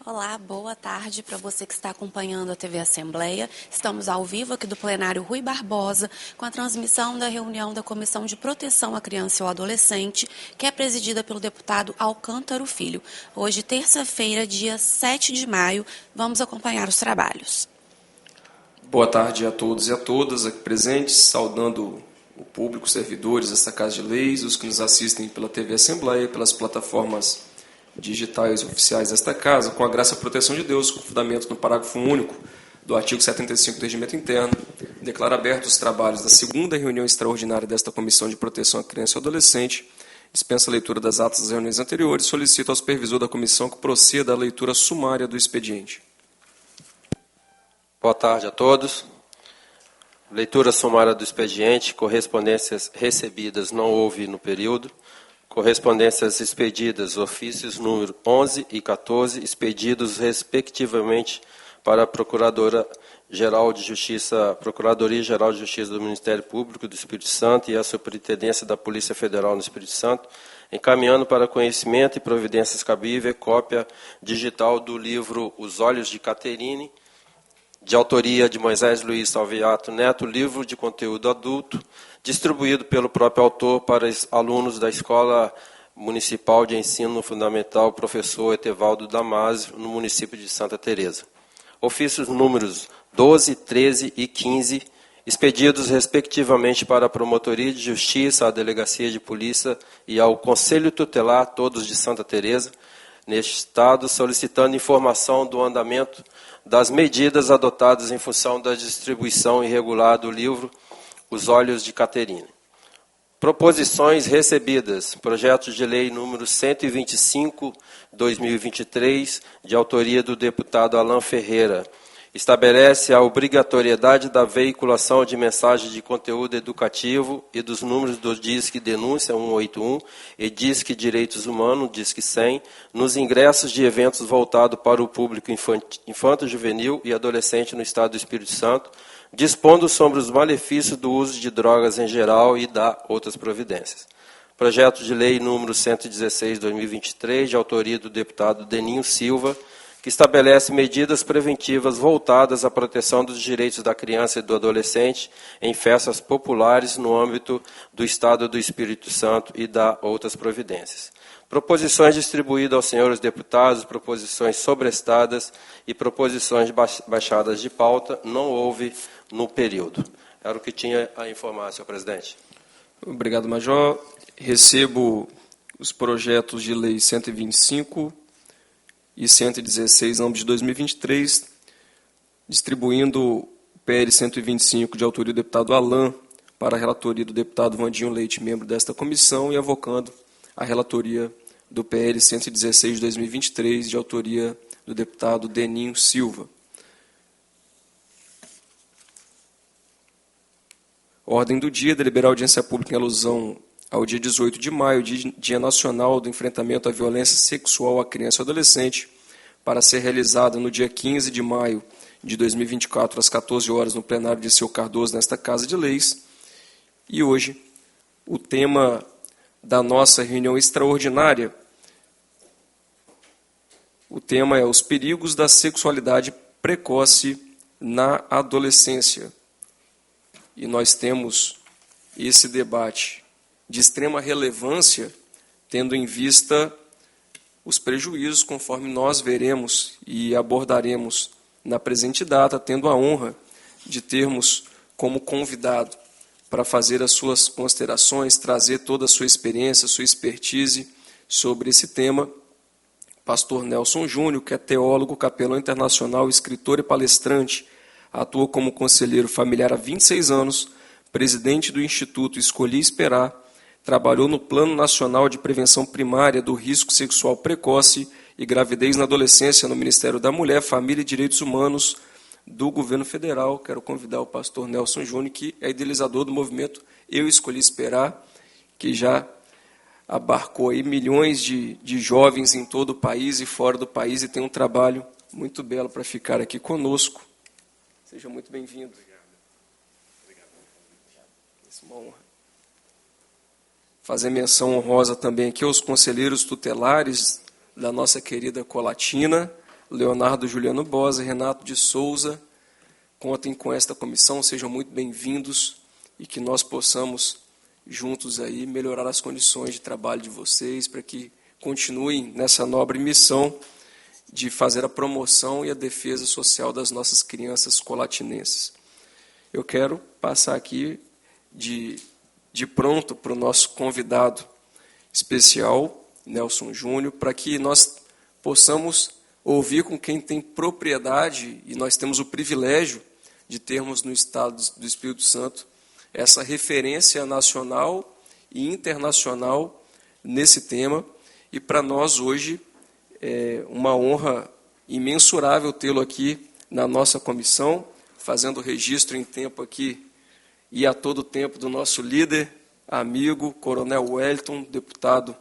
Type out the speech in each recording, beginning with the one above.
Olá, boa tarde para você que está acompanhando a TV Assembleia. Estamos ao vivo aqui do plenário Rui Barbosa, com a transmissão da reunião da Comissão de Proteção à Criança e ao Adolescente, que é presidida pelo deputado Alcântara Filho. Hoje, terça-feira, dia 7 de maio, vamos acompanhar os trabalhos. Boa tarde a todos e a todas aqui presentes, saudando o público, os servidores desta Casa de Leis, os que nos assistem pela TV Assembleia, pelas plataformas digitais oficiais desta Casa, com a graça e a proteção de Deus, com fundamento no parágrafo único do artigo 75 do Regimento Interno, declara abertos os trabalhos da segunda reunião extraordinária desta Comissão de Proteção à Criança e ao Adolescente, dispensa a leitura das atas das reuniões anteriores e solicita ao supervisor da comissão que proceda à leitura sumária do expediente. Boa tarde a todos. Leitura sumária do expediente, correspondências recebidas não houve no período. Correspondências expedidas, ofícios número 11 e 14, expedidos respectivamente para a Procuradoria-Geral de Justiça do Ministério Público do Espírito Santo e a Superintendência da Polícia Federal no Espírito Santo, encaminhando para conhecimento e providências cabíveis cópia digital do livro Os Olhos de Caterine, de autoria de Moisés Luiz Salviato Neto, livro de conteúdo adulto, distribuído pelo próprio autor para os alunos da Escola Municipal de Ensino Fundamental Professor Etevaldo Damasio, no município de Santa Teresa. Ofícios números 12, 13 e 15, expedidos respectivamente para a Promotoria de Justiça, à Delegacia de Polícia e ao Conselho Tutelar, todos de Santa Teresa, neste estado, solicitando informação do andamento das medidas adotadas em função da distribuição irregular do livro Os Olhos de Caterine. Proposições recebidas. Projeto de lei número 125/2023, de autoria do deputado Alan Ferreira. Estabelece a obrigatoriedade da veiculação de mensagens de conteúdo educativo e dos números do Disque Denúncia 181 e Disque Direitos Humanos, Disque 100, nos ingressos de eventos voltados para o público infanto-juvenil e adolescente no Estado do Espírito Santo, dispondo sobre os malefícios do uso de drogas em geral e da outras providências. Projeto de lei número 116/2023, de autoria do deputado Deninho Silva, que estabelece medidas preventivas voltadas à proteção dos direitos da criança e do adolescente em festas populares no âmbito do Estado do Espírito Santo e da outras providências. Proposições distribuídas aos senhores deputados, proposições sobrestadas e proposições baixadas de pauta, não houve no período. Era o que tinha a informar, senhor presidente. Obrigado, Major. Recebo os projetos de lei 125 e 116, ambos de 2023, distribuindo o PL 125, de autoria do deputado Alan, para a relatoria do deputado Vandinho Leite, membro desta comissão, e avocando a relatoria do PL 116 de 2023, de autoria do deputado Deninho Silva. Ordem do dia: deliberar audiência pública em alusão ao dia 18 de maio, Dia Nacional do Enfrentamento à Violência Sexual à Criança e ao Adolescente, para ser realizada no dia 15 de maio de 2024, às 14 horas, no plenário de Seu Cardoso, nesta Casa de Leis. E hoje, o tema da nossa reunião extraordinária, o tema é os perigos da sexualidade precoce na adolescência. E nós temos esse debate de extrema relevância, tendo em vista os prejuízos, conforme nós veremos e abordaremos na presente data, tendo a honra de termos como convidado para fazer as suas considerações, trazer toda a sua experiência, sua expertise sobre esse tema, pastor Nelson Júnior, que é teólogo, capelão internacional, escritor e palestrante, atua como conselheiro familiar há 26 anos, presidente do Instituto Escolhi Esperar, trabalhou no Plano Nacional de Prevenção Primária do Risco Sexual Precoce e Gravidez na Adolescência no Ministério da Mulher, Família e Direitos Humanos do Governo Federal. Quero convidar o pastor Nelson Júnior, que é idealizador do movimento Eu Escolhi Esperar, que já abarcou aí milhões de jovens em todo o país e fora do país e tem um trabalho muito belo para ficar aqui conosco. Seja muito bem-vindo. Obrigado. É uma honra. Fazer menção honrosa também aqui aos conselheiros tutelares da nossa querida Colatina, Leonardo Juliano Bosa, Renato de Souza, contem com esta comissão, sejam muito bem-vindos e que nós possamos juntos aí melhorar as condições de trabalho de vocês para que continuem nessa nobre missão de fazer a promoção e a defesa social das nossas crianças colatinenses. Eu quero passar aqui de pronto para o nosso convidado especial, Nelson Júnior, para que nós possamos ouvir com quem tem propriedade, e nós temos o privilégio de termos no Estado do Espírito Santo essa referência nacional e internacional nesse tema, e para nós hoje é uma honra imensurável tê-lo aqui na nossa comissão, fazendo registro em tempo aqui e a todo tempo do nosso líder, amigo, Coronel Wellington, deputado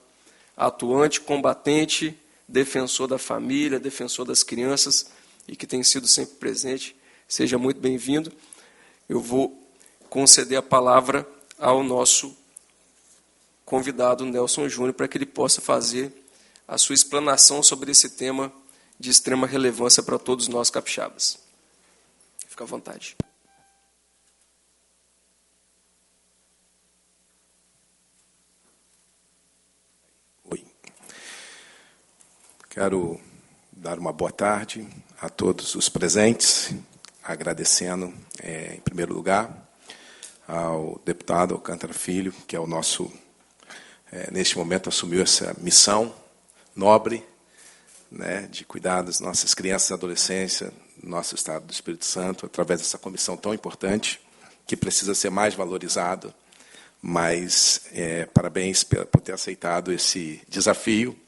atuante, combatente, defensor da família, defensor das crianças e que tem sido sempre presente. Seja muito bem-vindo. Eu vou conceder a palavra ao nosso convidado, Nelson Júnior, para que ele possa fazer a sua explanação sobre esse tema de extrema relevância para todos nós capixabas. Fica à vontade. Oi. Quero dar uma boa tarde a todos os presentes, agradecendo, em primeiro lugar, ao deputado Alcântara Filho, que é o nosso, neste momento, assumiu essa missão nobre, né, de cuidar das nossas crianças e adolescência no nosso Estado do Espírito Santo, através dessa comissão tão importante, que precisa ser mais valorizado. Mas parabéns por ter aceitado esse desafio,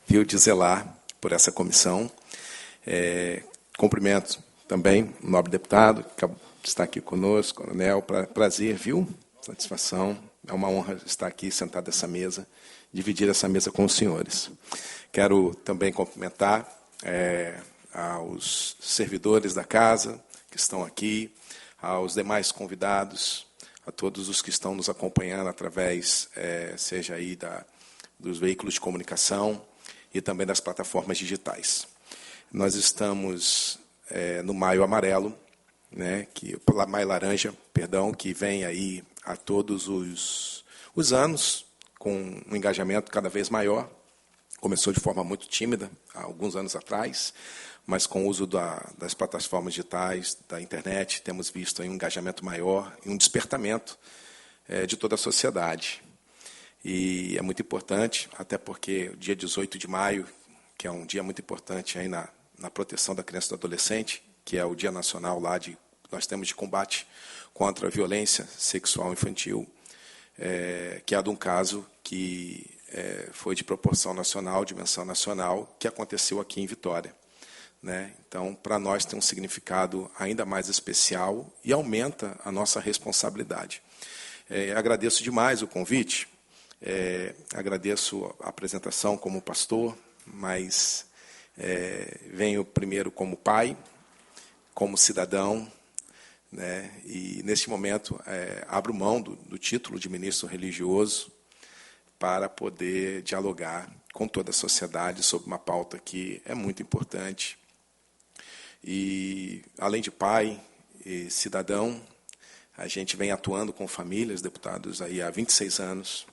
viu, de zelar por essa comissão. Cumprimento também o nobre deputado, que está aqui conosco, coronel, prazer, viu? Satisfação, é uma honra estar aqui sentado nessa mesa, dividir essa mesa com os senhores. Quero também cumprimentar aos servidores da casa que estão aqui, aos demais convidados, a todos os que estão nos acompanhando através, seja aí dos veículos de comunicação e também das plataformas digitais. Nós estamos no Maio Amarelo, né, Maio Laranja, perdão, que vem aí a todos os anos com um engajamento cada vez maior. Começou de forma muito tímida, há alguns anos atrás, mas com o uso das plataformas digitais, da internet, temos visto aí um engajamento maior e um despertamento de toda a sociedade. E é muito importante, até porque o dia 18 de maio, que é um dia muito importante aí na proteção da criança e do adolescente, que é o Dia Nacional lá nós temos de combate contra a violência sexual infantil, que é de um caso que foi de proporção nacional, dimensão nacional, que aconteceu aqui em Vitória, né? Então, para nós tem um significado ainda mais especial e aumenta a nossa responsabilidade. Agradeço demais o convite, agradeço a apresentação como pastor, mas venho primeiro como pai, como cidadão, né? E, neste momento, abro mão do título de ministro religioso para poder dialogar com toda a sociedade sobre uma pauta que é muito importante. E, além de pai e cidadão, a gente vem atuando com famílias, deputados, aí há 26 anos,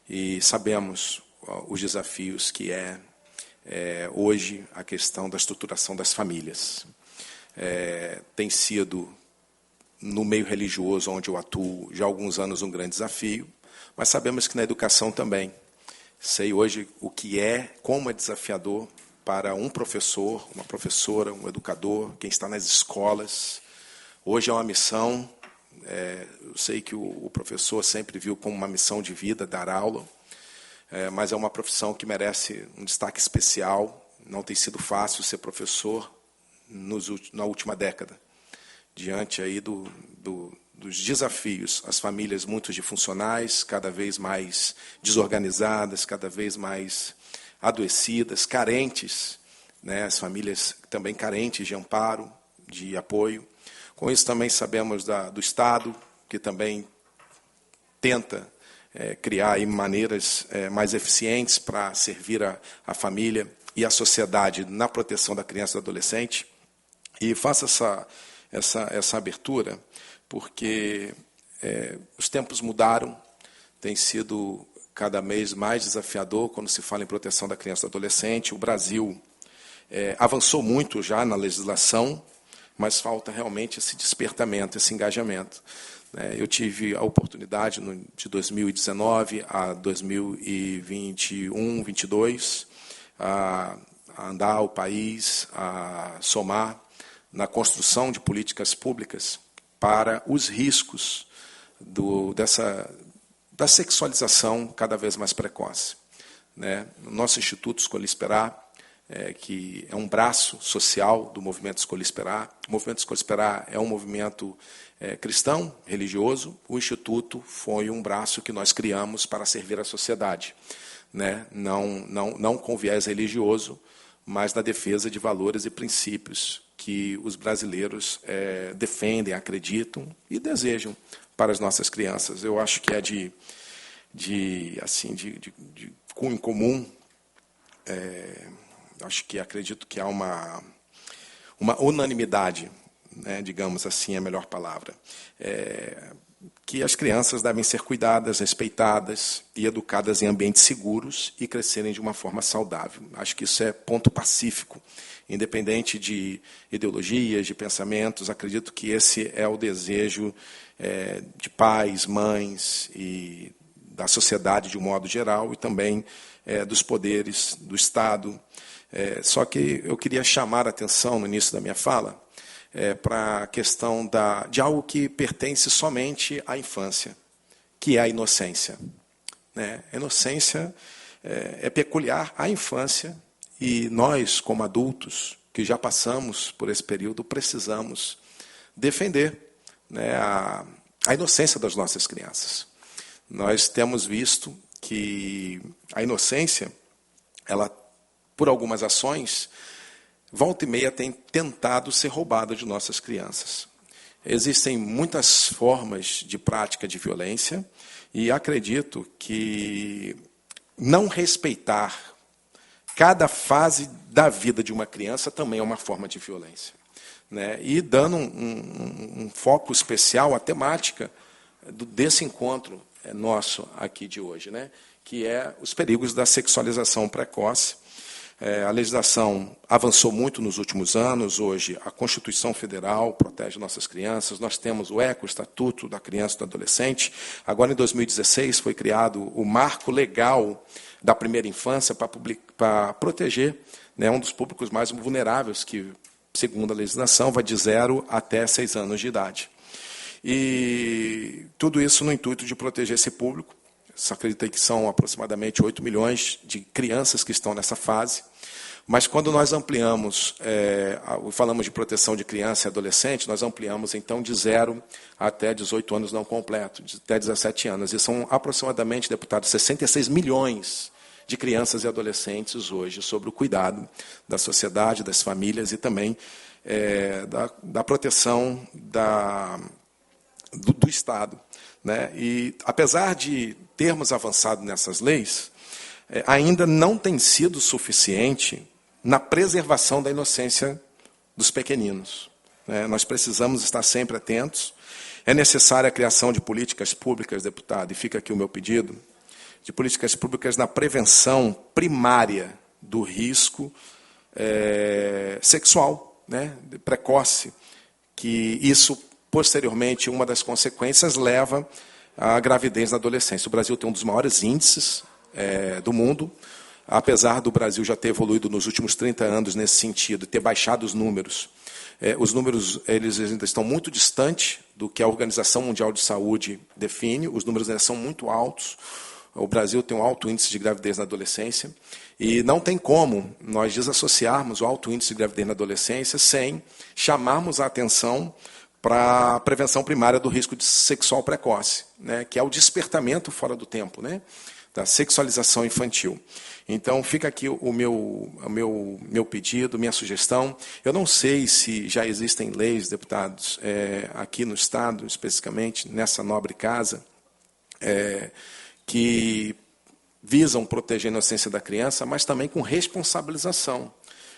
e sabemos os desafios que hoje a questão da estruturação das famílias. Tem sido, no meio religioso, onde eu atuo já há alguns anos, um grande desafio, mas sabemos que na educação também. Sei hoje como é desafiador para um professor, uma professora, um educador, quem está nas escolas. Hoje é uma missão, eu sei que o professor sempre viu como uma missão de vida, dar aula, mas é uma profissão que merece um destaque especial. Não tem sido fácil ser professor na última década, diante aí dos desafios, as famílias muito disfuncionais, cada vez mais desorganizadas, cada vez mais adoecidas, carentes, né? As famílias também carentes de amparo, de apoio. Com isso também sabemos do Estado, que também tenta criar aí maneiras mais eficientes para servir a família. e a sociedade na proteção da criança e do adolescente. E faço essa abertura porque os tempos mudaram, tem sido cada vez mais desafiador quando se fala em proteção da criança e do adolescente. O Brasil avançou muito já na legislação, mas falta realmente esse despertamento, esse engajamento. Eu tive a oportunidade, de 2019 a 2021, 2022, a andar o país, a somar na construção de políticas públicas para os riscos da sexualização cada vez mais precoce. O nosso Instituto Escolha Esperar, que é um braço social do movimento Escolha Esperar. O movimento Escolha Esperar é um movimento cristão, religioso. O Instituto foi um braço que nós criamos para servir a sociedade, não com viés religioso, mas na defesa de valores e princípios que os brasileiros defendem, acreditam e desejam para as nossas crianças. Eu acho que é de cunho comum. Acredito que há uma unanimidade, digamos assim, é a melhor palavra, que as crianças devem ser cuidadas, respeitadas e educadas em ambientes seguros e crescerem de uma forma saudável. Acho que isso é ponto pacífico, independente de ideologias, de pensamentos. Acredito que esse é o desejo de pais, mães e da sociedade de um modo geral e também dos poderes do Estado. Só que eu queria chamar a atenção no início da minha fala para a questão de algo que pertence somente à infância, que é a inocência. A inocência é peculiar à infância e nós, como adultos, que já passamos por esse período, precisamos defender a inocência das nossas crianças. Nós temos visto que a inocência, ela, por algumas ações, volta e meia tem tentado ser roubada de nossas crianças. Existem muitas formas de prática de violência e acredito que não respeitar cada fase da vida de uma criança também é uma forma de violência. E dando um foco especial à temática desse encontro nosso aqui de hoje, que é os perigos da sexualização precoce. A legislação avançou muito nos últimos anos. Hoje, a Constituição Federal protege nossas crianças. Nós temos o Estatuto da Criança e do Adolescente. Agora, em 2016, foi criado o Marco Legal da Primeira Infância para proteger um dos públicos mais vulneráveis, que, segundo a legislação, vai de 0 até 6 anos de idade. E tudo isso no intuito de proteger esse público. Acreditei que são aproximadamente 8 milhões de crianças que estão nessa fase. Mas quando nós ampliamos, falamos de proteção de criança e adolescente, nós ampliamos então de 0 até 18 anos não completo, até 17 anos. E são aproximadamente, deputados, 66 milhões de crianças e adolescentes hoje sobre o cuidado da sociedade, das famílias e também da proteção do Estado. E apesar de termos avançado nessas leis, ainda não tem sido suficiente na preservação da inocência dos pequeninos. Nós precisamos estar sempre atentos. É necessária a criação de políticas públicas, deputado, e fica aqui o meu pedido, de políticas públicas na prevenção primária do risco sexual, precoce, que isso, posteriormente, uma das consequências leva à gravidez na adolescência. O Brasil tem um dos maiores índices do mundo, apesar do Brasil já ter evoluído nos últimos 30 anos nesse sentido, ter baixado os números. Os números eles ainda estão muito distantes do que a Organização Mundial de Saúde define, os números ainda são muito altos. O Brasil tem um alto índice de gravidez na adolescência e não tem como nós desassociarmos o alto índice de gravidez na adolescência sem chamarmos a atenção para a prevenção primária do risco de sexual precoce, que é o despertamento fora do tempo, da sexualização infantil. Então, fica aqui o meu pedido, minha sugestão. Eu não sei se já existem leis, deputados, aqui no Estado, especificamente, nessa nobre casa, que visam proteger a inocência da criança, mas também com responsabilização.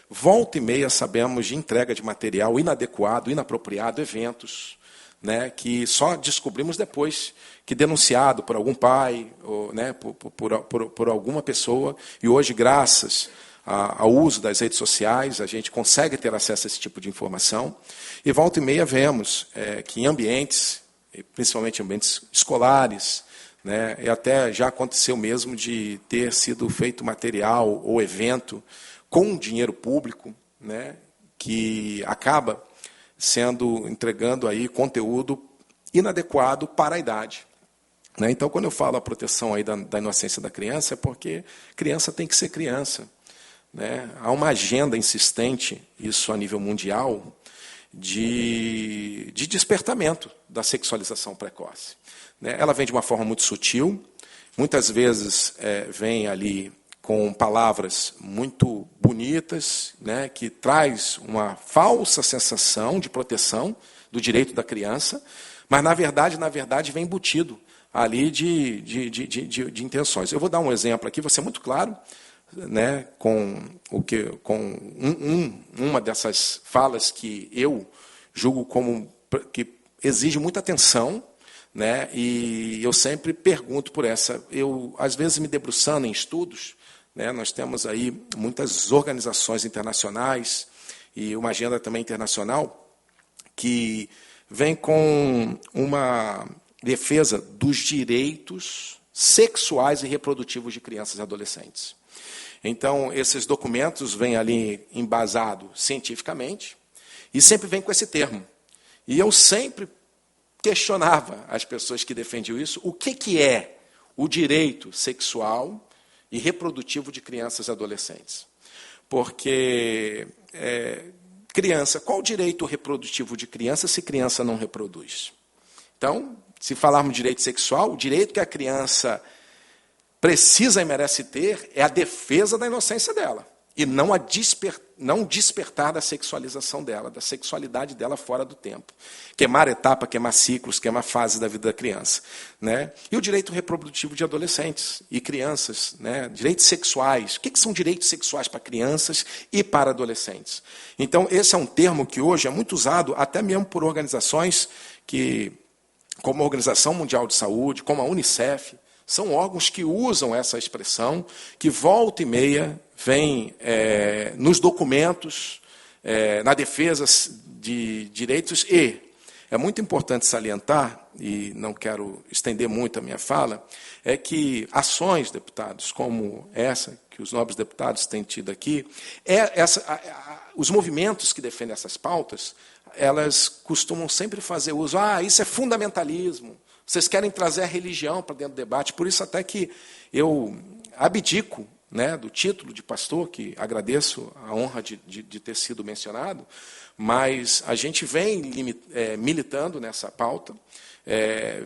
Volta e meia sabemos de entrega de material inadequado, inapropriado, eventos, né, que só descobrimos depois que denunciado por algum pai, ou, né, por alguma pessoa, e hoje, graças ao uso das redes sociais, a gente consegue ter acesso a esse tipo de informação, e volta e meia vemos que em ambientes, principalmente ambientes escolares, né, e até já aconteceu mesmo de ter sido feito material ou evento com dinheiro público, né, que acaba entregando aí conteúdo inadequado para a idade. Né? Então, quando eu falo a proteção aí da inocência da criança, é porque criança tem que ser criança. Né? Há uma agenda insistente, isso a nível mundial, de despertamento da sexualização precoce. Né? Ela vem de uma forma muito sutil, muitas vezes vem ali com palavras muito bonitas, né, que traz uma falsa sensação de proteção do direito da criança, mas, na verdade vem embutido ali de intenções. Eu vou dar um exemplo aqui, vou ser muito claro, né, com uma dessas falas que eu julgo como que exige muita atenção, né, e eu sempre pergunto por essa. Eu, às vezes, me debruçando em estudos, né, nós temos aí muitas organizações internacionais e uma agenda também internacional que vem com uma defesa dos direitos sexuais e reprodutivos de crianças e adolescentes. Então, esses documentos vêm ali embasados cientificamente e sempre vêm com esse termo. E eu sempre questionava as pessoas que defendiam isso, o que é o direito sexual e reprodutivo de crianças e adolescentes. Porque criança, qual o direito reprodutivo de criança se criança não reproduz? Então, se falarmos de direito sexual, o direito que a criança precisa e merece ter é a defesa da inocência dela, e não despertar da sexualização dela, da sexualidade dela fora do tempo. Queimar etapa, queimar ciclos, queimar fases da vida da criança. Né? E o direito reprodutivo de adolescentes e crianças, né? Direitos sexuais. O que são direitos sexuais para crianças e para adolescentes? Então, esse é um termo que hoje é muito usado até mesmo por organizações como a Organização Mundial de Saúde, como a Unicef, são órgãos que usam essa expressão, que volta e meia vem nos documentos, na defesa de direitos, e é muito importante salientar, e não quero estender muito a minha fala, é que ações, deputados, como essa que os nobres deputados têm tido aqui, os movimentos que defendem essas pautas, elas costumam sempre fazer uso, isso é fundamentalismo, vocês querem trazer a religião para dentro do debate, por isso até que eu abdico, né, do título de pastor, que agradeço a honra de ter sido mencionado, mas a gente vem militando nessa pauta,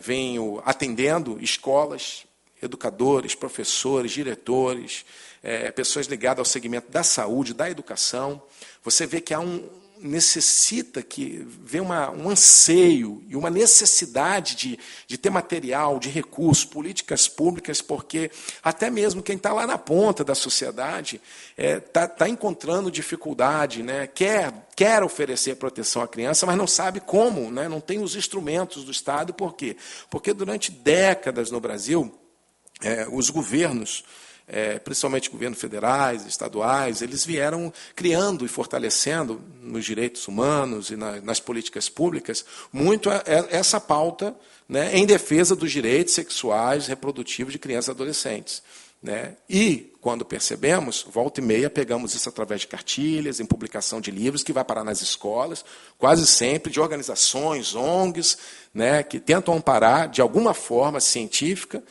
venho atendendo escolas, educadores, professores, diretores, pessoas ligadas ao segmento da saúde, da educação. Você vê que há necessita que vê um anseio e uma necessidade de ter material, de recursos, políticas públicas, porque até mesmo quem está lá na ponta da sociedade está encontrando dificuldade, né? Quer oferecer proteção à criança, mas não sabe como, né? Não tem os instrumentos do Estado. Por quê? Porque durante décadas no Brasil, os governos, principalmente governos federais, estaduais, eles vieram criando e fortalecendo nos direitos humanos e nas políticas públicas muito essa pauta, né, em defesa dos direitos sexuais e reprodutivos de crianças e adolescentes. Né? E, quando percebemos, volta e meia, pegamos isso através de cartilhas, em publicação de livros, que vai parar nas escolas, quase sempre de organizações, ONGs, né, que tentam amparar, de alguma forma científica,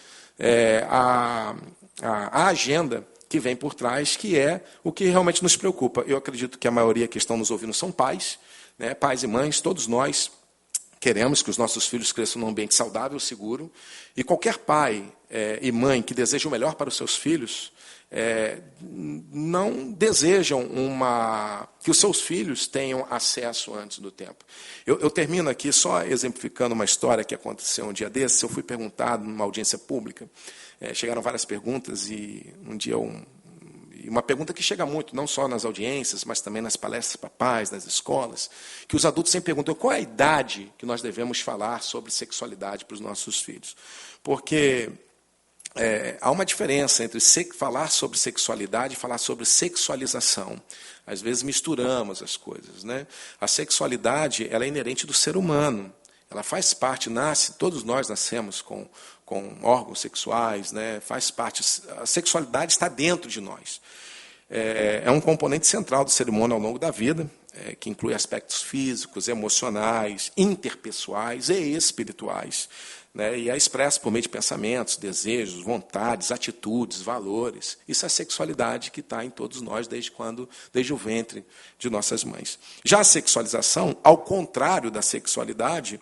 a agenda que vem por trás, que é o que realmente nos preocupa. Eu acredito que a maioria que estão nos ouvindo são pais, né, pais e mães, todos nós queremos que os nossos filhos cresçam num ambiente saudável, seguro, e qualquer pai e mãe que deseja o melhor para os seus filhos, não desejam que os seus filhos tenham acesso antes do tempo. Eu termino aqui só exemplificando uma história que aconteceu um dia desses. Eu fui perguntado numa audiência pública chegaram várias perguntas e um dia e uma pergunta que chega muito, não só nas audiências, mas também nas palestras papais, nas escolas, que os adultos sempre perguntam qual é a idade que nós devemos falar sobre sexualidade para os nossos filhos. Porque há uma diferença entre falar sobre sexualidade e falar sobre sexualização. Às vezes misturamos as coisas, né? A sexualidade, ela é inerente do ser humano. Ela faz parte, todos nós nascemos com órgãos sexuais, né? Faz parte, a sexualidade está dentro de nós. É um componente central do ser humano ao longo da vida, que inclui aspectos físicos, emocionais, interpessoais e espirituais, né? E é expresso por meio de pensamentos, desejos, vontades, atitudes, valores. Isso é a sexualidade que está em todos nós desde o ventre de nossas mães. Já a sexualização, ao contrário da sexualidade,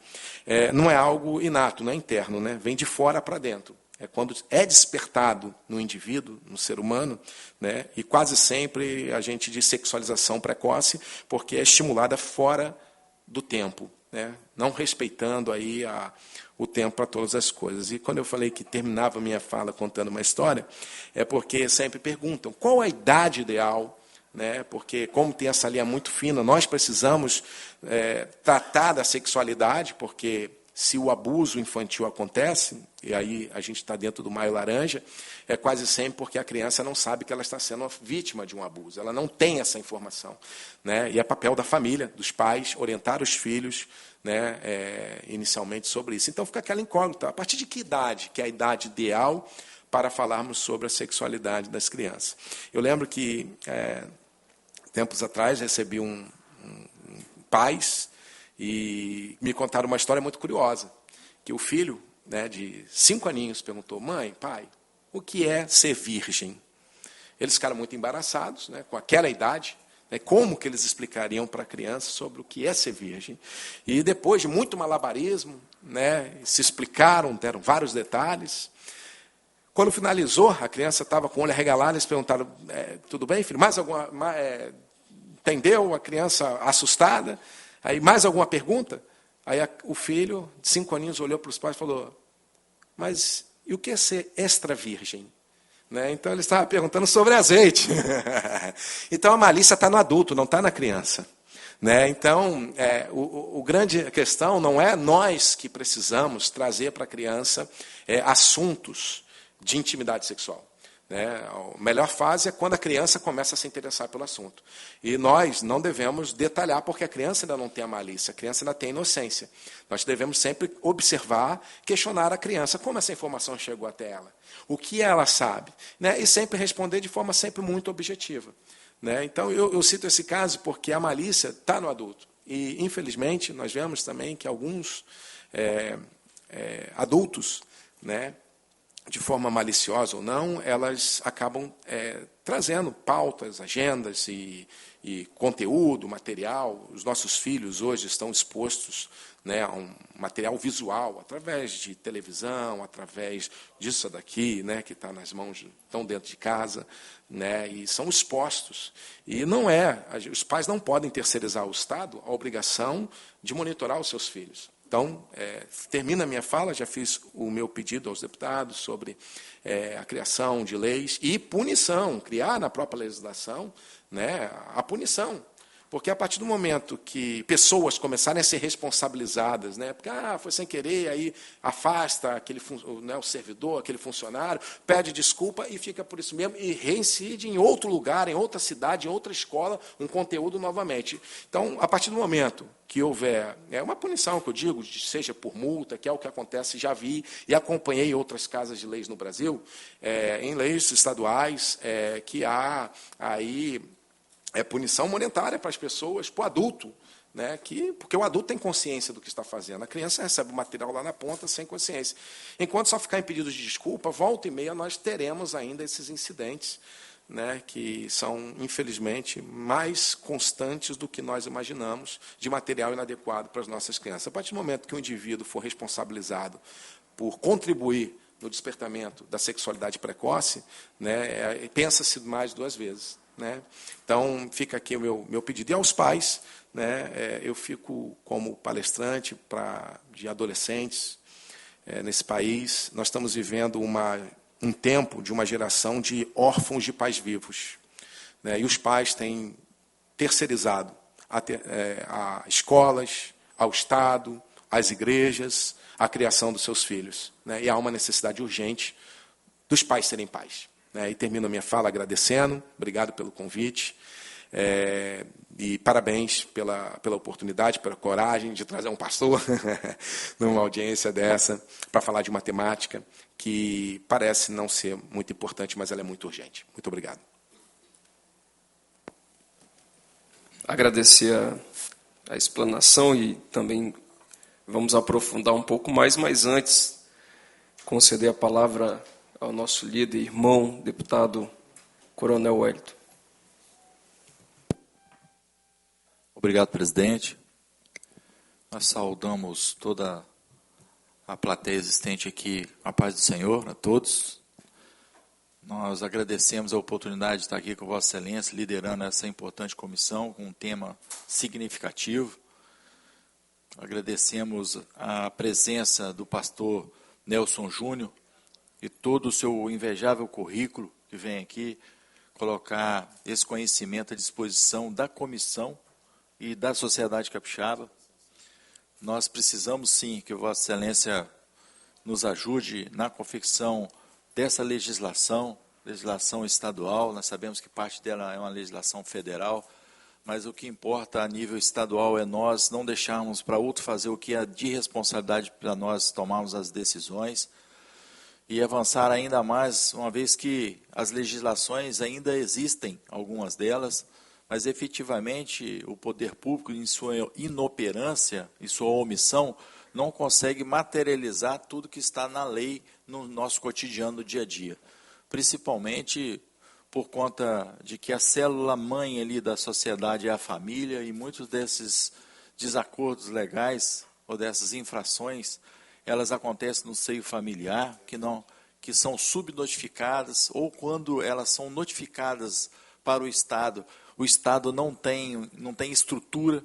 não é algo inato, não é interno, né? Vem de fora para dentro. É quando é despertado no indivíduo, no ser humano, né? E quase sempre a gente diz sexualização precoce, porque é estimulada fora do tempo, né? Não respeitando aí o tempo para todas as coisas. E quando eu falei que terminava a minha fala contando uma história, é porque sempre perguntam qual a idade ideal, né? Porque como tem essa linha muito fina, nós precisamos tratar da sexualidade, porque se o abuso infantil acontece, e aí a gente está dentro do maio laranja, é quase sempre porque a criança não sabe que ela está sendo vítima de um abuso. Ela não tem essa informação, né? E é papel da família, dos pais, orientar os filhos, né, inicialmente sobre isso. Então fica aquela incógnita. A partir de que idade, que é a idade ideal para falarmos sobre a sexualidade das crianças? Eu lembro que, tempos atrás, recebi pais e me contaram uma história muito curiosa, que o filho, né, de 5 aninhos perguntou: mãe, pai, o que é ser virgem? Eles ficaram muito embaraçados, né, com aquela idade, né, como que eles explicariam para a criança sobre o que é ser virgem? E depois de muito malabarismo, né, se explicaram, deram vários detalhes. Quando finalizou, a criança estava com o olho arregalado, eles perguntaram: tudo bem, filho? Mais alguma... entendeu? A criança assustada. Aí, mais alguma pergunta? Aí o filho, de 5 aninhos, olhou para os pais e falou: mas e o que é ser extra-virgem? Né? Então, ele estava perguntando sobre azeite. Então, a malícia está no adulto, não está na criança. Né? Então, a grande questão não é nós que precisamos trazer para a criança assuntos de intimidade sexual. Né? A melhor fase é quando a criança começa a se interessar pelo assunto. E nós não devemos detalhar, porque a criança ainda não tem a malícia, a criança ainda tem a inocência. Nós devemos sempre observar, questionar a criança, como essa informação chegou até ela, o que ela sabe, né? E sempre responder de forma sempre muito objetiva. Né? Então, eu cito esse caso porque a malícia está no adulto. E, infelizmente, nós vemos também que alguns adultos, né, de forma maliciosa ou não, elas acabam trazendo pautas, agendas e conteúdo, material. Os nossos filhos hoje estão expostos, né, a um material visual, através de televisão, através disso daqui, né, que está nas mãos, estão dentro de casa, né, e são expostos. E os pais não podem terceirizar ao Estado a obrigação de monitorar os seus filhos. Então, termina a minha fala, já fiz o meu pedido aos deputados sobre a criação de leis e punição, criar na própria legislação, né, a punição. Porque a partir do momento que pessoas começarem a ser responsabilizadas, né, porque foi sem querer, aí afasta o servidor, aquele funcionário, pede desculpa e fica por isso mesmo, e reincide em outro lugar, em outra cidade, em outra escola, um conteúdo novamente. Então, a partir do momento que houver uma punição, que eu digo, seja por multa, que é o que acontece, já vi e acompanhei outras casas de leis no Brasil, em leis estaduais, que há aí punição monetária para as pessoas, para o adulto, né, porque o adulto tem consciência do que está fazendo. A criança recebe o material lá na ponta sem consciência. Enquanto só ficar em pedidos de desculpa, volta e meia nós teremos ainda esses incidentes, né, que são, infelizmente, mais constantes do que nós imaginamos, de material inadequado para as nossas crianças. A partir do momento que o indivíduo for responsabilizado por contribuir no despertamento da sexualidade precoce, né, pensa-se mais 2 vezes. Né? Então, fica aqui o meu pedido. E aos pais, né, eu fico como palestrante de adolescentes nesse país. Nós estamos vivendo um um tempo de uma geração de órfãos de pais vivos, né? E os pais têm terceirizado a escolas, ao Estado, às igrejas, a criação dos seus filhos, né? E há uma necessidade urgente dos pais serem pais, né? E termino a minha fala agradecendo, obrigado pelo convite, e parabéns pela oportunidade, pela coragem de trazer um pastor numa audiência dessa, para falar de uma temática que parece não ser muito importante, mas ela é muito urgente. Muito obrigado. Agradecer a explanação e também vamos aprofundar um pouco mais, mas antes, conceder a palavra ao nosso líder, irmão, deputado Coronel Wellington. Obrigado, presidente. Nós saudamos toda a plateia existente aqui, a paz do Senhor, a todos. Nós agradecemos a oportunidade de estar aqui com Vossa Excelência, liderando essa importante comissão, com um tema significativo. Agradecemos a presença do pastor Nelson Júnior e todo o seu invejável currículo que vem aqui colocar esse conhecimento à disposição da comissão e da sociedade capixaba. Nós precisamos, sim, que Vossa Excelência nos ajude na confecção dessa legislação estadual. Nós sabemos que parte dela é uma legislação federal, mas o que importa a nível estadual é nós não deixarmos para outro fazer o que é de responsabilidade para nós tomarmos as decisões e avançar ainda mais, uma vez que as legislações ainda existem, algumas delas, mas efetivamente o poder público, em sua inoperância e sua omissão, não consegue materializar tudo que está na lei no nosso cotidiano do dia a dia. Principalmente por conta de que a célula-mãe ali da sociedade é a família, e muitos desses desacordos legais ou dessas infrações, elas acontecem no seio familiar, que são subnotificadas, ou quando elas são notificadas para o Estado não tem estrutura,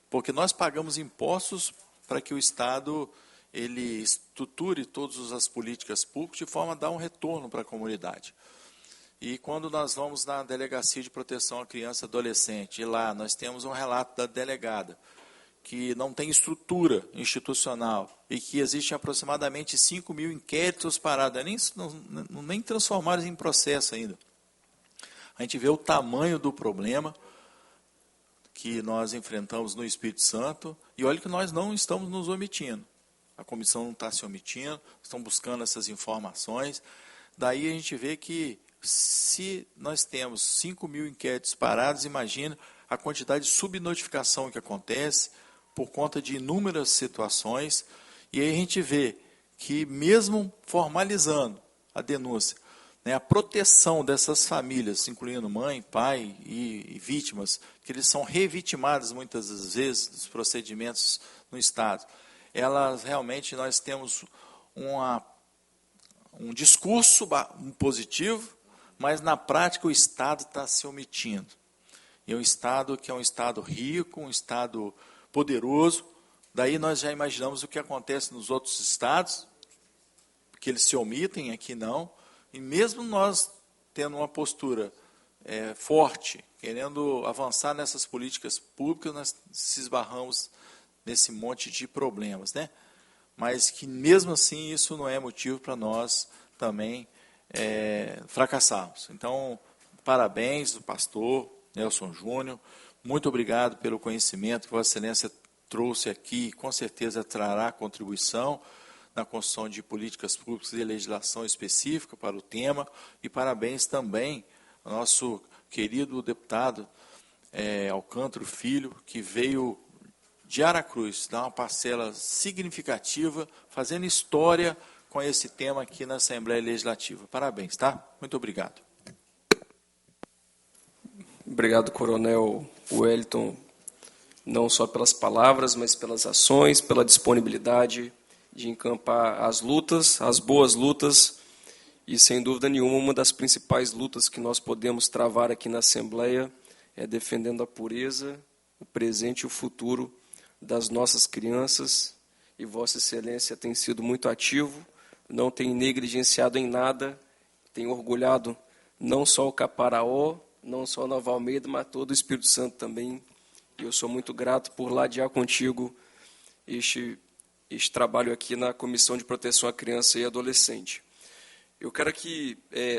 porque nós pagamos impostos para que o Estado ele estruture todas as políticas públicas de forma a dar um retorno para a comunidade. E quando nós vamos na Delegacia de Proteção à Criança e Adolescente, e lá nós temos um relato da delegada, que não tem estrutura institucional e que existem aproximadamente 5.000 inquéritos parados, nem transformados em processo ainda. A gente vê o tamanho do problema que nós enfrentamos no Espírito Santo, e olha que nós não estamos nos omitindo. A comissão não está se omitindo, estão buscando essas informações. Daí a gente vê que, se nós temos 5.000 inquéritos parados, imagina a quantidade de subnotificação que acontece por conta de inúmeras situações. E aí a gente vê que, mesmo formalizando a denúncia, a proteção dessas famílias, incluindo mãe, pai e vítimas, que eles são revitimadas muitas das vezes dos procedimentos no Estado, elas realmente, nós temos um discurso positivo, mas na prática o Estado está se omitindo. E é um Estado que é um Estado rico, um Estado poderoso. Daí nós já imaginamos o que acontece nos outros estados, que eles se omitem, aqui não. E mesmo nós tendo uma postura forte, querendo avançar nessas políticas públicas, nós se esbarramos nesse monte de problemas, né? Mas que mesmo assim isso não é motivo para nós também fracassarmos. Então, parabéns do pastor Nelson Júnior, muito obrigado pelo conhecimento que Vossa Excelência trouxe aqui, com certeza trará contribuição na construção de políticas públicas e legislação específica para o tema, e parabéns também ao nosso querido deputado Alcântara Filho, que veio de Aracruz, dar uma parcela significativa, fazendo história com esse tema aqui na Assembleia Legislativa. Parabéns, tá? Muito obrigado. Obrigado, Coronel Wellington, não só pelas palavras, mas pelas ações, pela disponibilidade de encampar as lutas, as boas lutas, e sem dúvida nenhuma, uma das principais lutas que nós podemos travar aqui na Assembleia é defendendo a pureza, o presente e o futuro das nossas crianças, e Vossa Excelência tem sido muito ativo, não tem negligenciado em nada tem orgulhado não só o Caparaó, não só a Nova Almeida, mas todo o Espírito Santo também. E eu sou muito grato por ladear contigo este trabalho aqui na Comissão de Proteção à Criança e Adolescente. Eu quero aqui,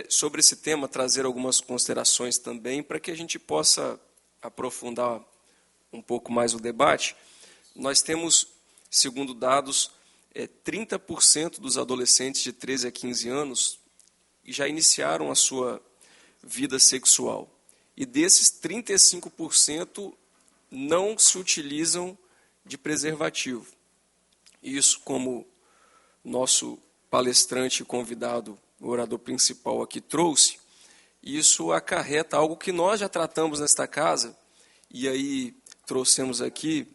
sobre esse tema, trazer algumas considerações também, para que a gente possa aprofundar um pouco mais o debate. Nós temos, segundo dados, 30% dos adolescentes de 13 a 15 anos já iniciaram a sua vida sexual. E desses, 35% não se utilizam de preservativo. Isso, como nosso palestrante convidado, o orador principal aqui trouxe, isso acarreta algo que nós já tratamos nesta casa, e aí trouxemos aqui,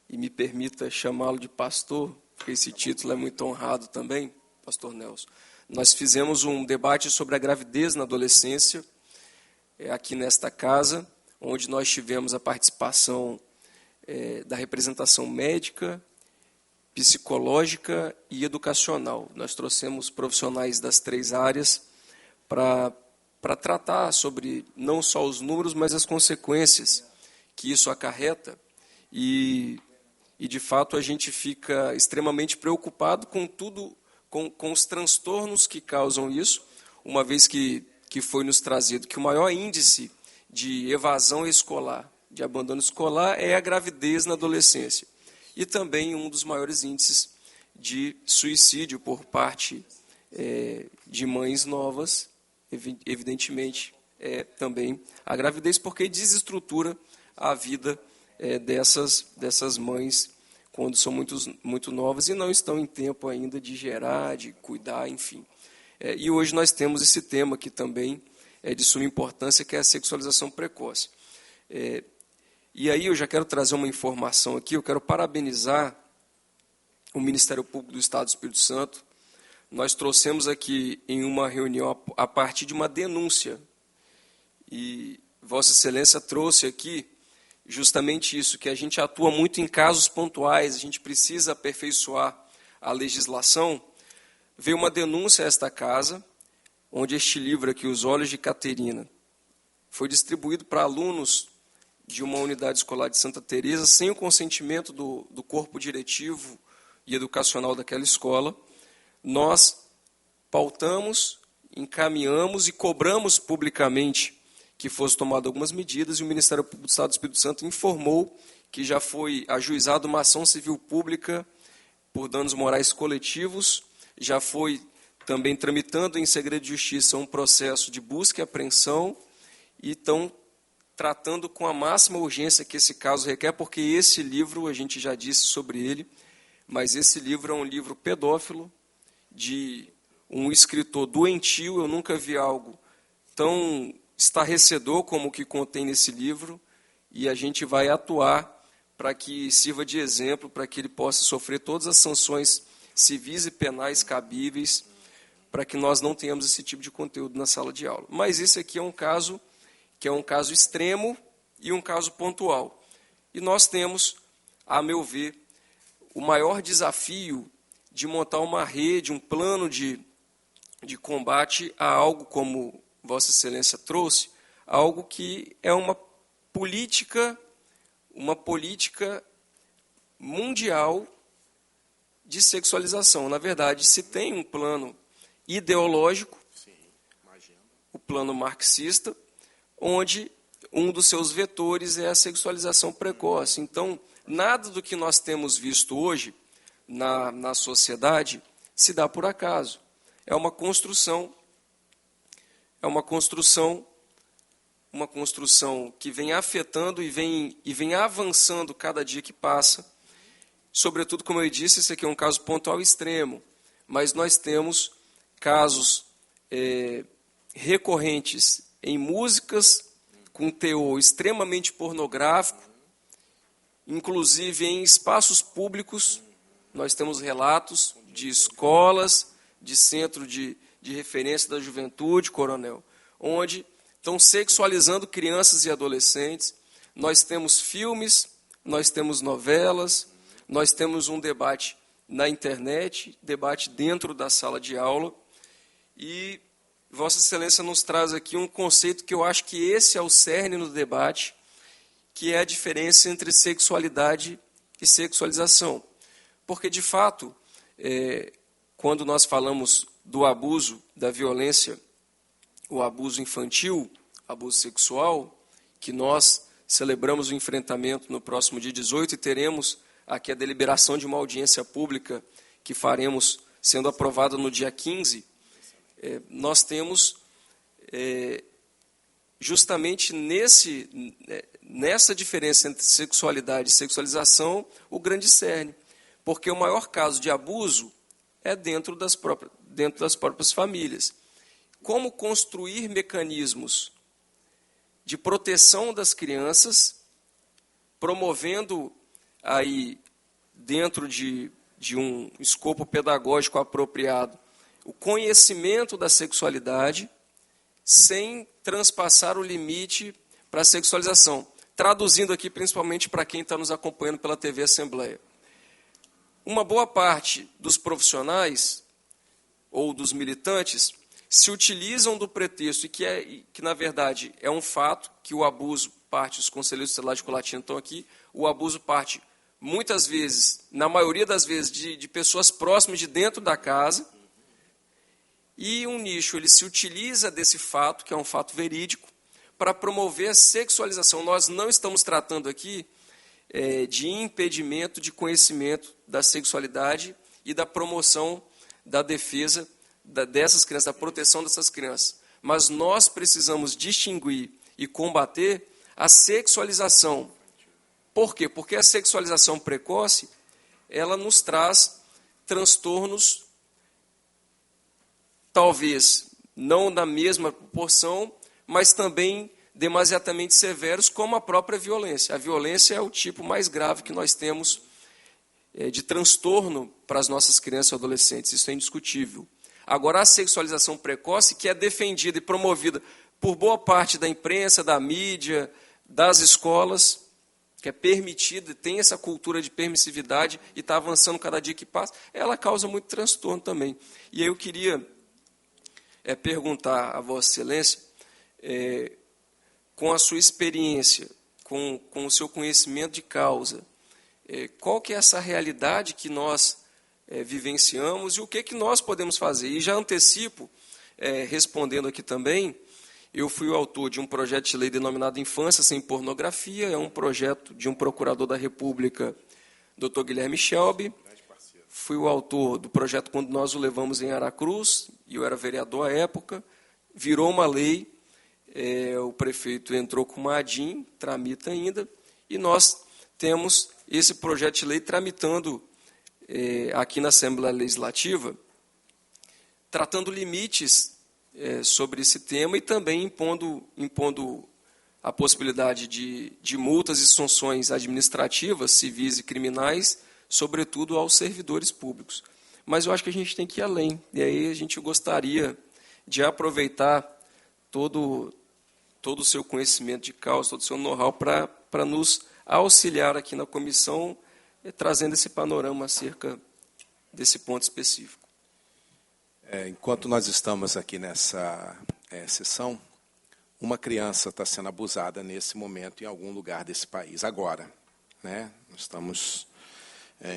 e me permita chamá-lo de pastor, porque esse título é muito honrado também, pastor Nelson. Nós fizemos um debate sobre a gravidez na adolescência, aqui nesta casa, onde nós tivemos a participação da representação médica, psicológica e educacional. Nós trouxemos profissionais das 3 áreas para tratar sobre não só os números, mas as consequências que isso acarreta. E de fato, a gente fica extremamente preocupado com tudo, com os transtornos que causam isso, uma vez que foi nos trazido que o maior índice de evasão escolar, de abandono escolar, é a gravidez na adolescência. E também um dos maiores índices de suicídio por parte de mães novas, evidentemente, também a gravidez, porque desestrutura a vida dessas mães quando são muito novas e não estão em tempo ainda de gerar, de cuidar, enfim. E hoje nós temos esse tema que também é de suma importância, que é a sexualização precoce. E aí eu já quero trazer uma informação aqui, eu quero parabenizar o Ministério Público do Estado do Espírito Santo. Nós trouxemos aqui em uma reunião a partir de uma denúncia, e Vossa Excelência trouxe aqui justamente isso, que a gente atua muito em casos pontuais, a gente precisa aperfeiçoar a legislação. Veio uma denúncia a esta casa, onde este livro aqui, Os Olhos de Caterina, foi distribuído para alunos de uma unidade escolar de Santa Teresa, sem o consentimento do corpo diretivo e educacional daquela escola. Nós pautamos, encaminhamos e cobramos publicamente que fosse tomado algumas medidas, e o Ministério Público do Estado do Espírito Santo informou que já foi ajuizada uma ação civil pública por danos morais coletivos, já foi também tramitando em segredo de justiça um processo de busca e apreensão, e estão tratando com a máxima urgência que esse caso requer, porque esse livro, a gente já disse sobre ele, mas esse livro é um livro pedófilo, de um escritor doentio. Eu nunca vi algo tão estarrecedor como o que contém nesse livro, e a gente vai atuar para que sirva de exemplo, para que ele possa sofrer todas as sanções civis e penais cabíveis, para que nós não tenhamos esse tipo de conteúdo na sala de aula. Mas esse aqui é um caso que é um caso extremo e um caso pontual. E nós temos, a meu ver, o maior desafio de montar uma rede, um plano de combate a algo como Vossa Excelência trouxe, algo que é uma política mundial de sexualização. Na verdade, se tem um plano ideológico, o plano marxista, onde um dos seus vetores é a sexualização precoce. Então, nada do que nós temos visto hoje na sociedade se dá por acaso. É uma construção que vem afetando e vem avançando cada dia que passa. Sobretudo, como eu disse, esse aqui é um caso pontual extremo, mas nós temos casos recorrentes em músicas com teor extremamente pornográfico, inclusive em espaços públicos. Nós temos relatos de escolas, de centro de referência da juventude, coronel, onde estão sexualizando crianças e adolescentes. Nós temos filmes, nós temos novelas, nós temos um debate na internet, debate dentro da sala de aula, e Vossa Excelência nos traz aqui um conceito que eu acho que esse é o cerne no debate, que é a diferença entre sexualidade e sexualização. Porque, de fato, quando nós falamos do abuso, da violência, o abuso infantil, abuso sexual, que nós celebramos o enfrentamento no próximo dia 18 e teremos aqui a deliberação de uma audiência pública que faremos, sendo aprovada no dia 15, nós temos justamente nessa diferença entre sexualidade e sexualização o grande cerne, porque o maior caso de abuso é dentro das próprias famílias. Como construir mecanismos de proteção das crianças, promovendo aí, dentro de um escopo pedagógico apropriado, o conhecimento da sexualidade, sem transpassar o limite para a sexualização. Traduzindo aqui, principalmente para quem está nos acompanhando pela TV Assembleia. Uma boa parte dos profissionais ou dos militantes se utilizam do pretexto, e que na verdade é um fato, que o abuso parte, os conselheiros tutelares de Colatina estão aqui, o abuso parte muitas vezes, na maioria das vezes, de pessoas próximas de dentro da casa, e um nicho ele se utiliza desse fato, que é um fato verídico, para promover a sexualização. Nós não estamos tratando aqui de impedimento de conhecimento da sexualidade e da promoção da defesa dessas crianças, da proteção dessas crianças. Mas nós precisamos distinguir e combater a sexualização. Por quê? Porque a sexualização precoce, ela nos traz transtornos, talvez não na mesma proporção, mas também demasiadamente severos, como a própria violência. A violência é o tipo mais grave que nós temos de transtorno para as nossas crianças e adolescentes, isso é indiscutível. Agora, a sexualização precoce, que é defendida e promovida por boa parte da imprensa, da mídia, das escolas, que é permitida, tem essa cultura de permissividade e está avançando cada dia que passa, ela causa muito transtorno também. E aí eu queria perguntar a Vossa Excelência, com a sua experiência, com o seu conhecimento de causa, qual que é essa realidade que nós vivenciamos e o que nós podemos fazer? E já antecipo, respondendo aqui também, eu fui o autor de um projeto de lei denominado Infância Sem Pornografia, é um projeto de um procurador da República, Dr. Guilherme Shelby. Fui o autor do projeto quando nós o levamos em Aracruz, e eu era vereador à época, virou uma lei, o prefeito entrou com uma ADIM, tramita ainda, e nós temos esse projeto de lei tramitando aqui na Assembleia Legislativa, tratando limites sobre esse tema e também impondo a possibilidade de multas e sanções administrativas, civis e criminais, sobretudo aos servidores públicos. Mas eu acho que a gente tem que ir além, e aí a gente gostaria de aproveitar todo o seu conhecimento de causa, todo o seu know-how para nos auxiliar aqui na comissão, trazendo esse panorama acerca desse ponto específico. Enquanto nós estamos aqui nessa sessão, uma criança está sendo abusada nesse momento em algum lugar desse país, agora. Né?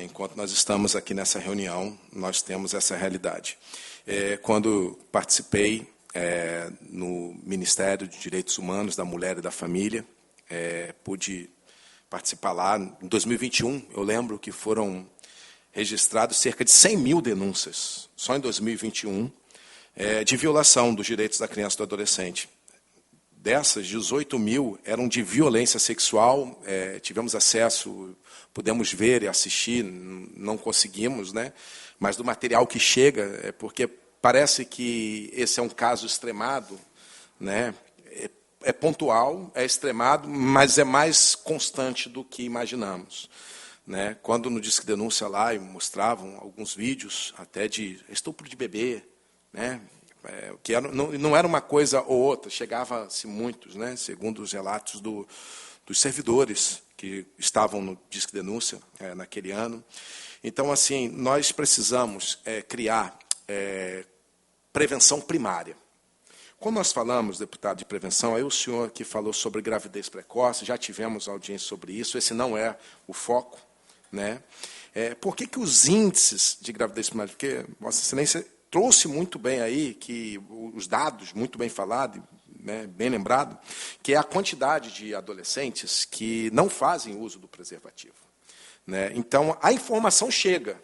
Enquanto nós estamos aqui nessa reunião, nós temos essa realidade. Quando participei no Ministério de Direitos Humanos, da Mulher e da Família, pude participar lá. Em 2021, eu lembro que foram registrados cerca de 100 mil denúncias, só em 2021, de violação dos direitos da criança e do adolescente. Dessas, 18 mil eram de violência sexual, tivemos acesso, pudemos ver e assistir, não conseguimos, né? Mas do material que chega, porque parece que esse é um caso extremado, né? É pontual, é extremado, mas é mais constante do que imaginamos. Né? Quando no Disque Denúncia lá mostravam alguns vídeos até de estupro de bebê, né? Que não era uma coisa ou outra, chegava-se muitos, né? Segundo os relatos dos servidores que estavam no Disque Denúncia naquele ano. Então, assim, nós precisamos criar prevenção primária. quando nós falamos, deputado, de prevenção, aí o senhor que falou sobre gravidez precoce, já tivemos audiência sobre isso, esse não é o foco, né? Por que os índices de gravidez primária? Porque Vossa Excelência trouxe muito bem aí que os dados, muito bem falado, né, bem lembrado, que é a quantidade de adolescentes que não fazem uso do preservativo, né? Então, a informação chega.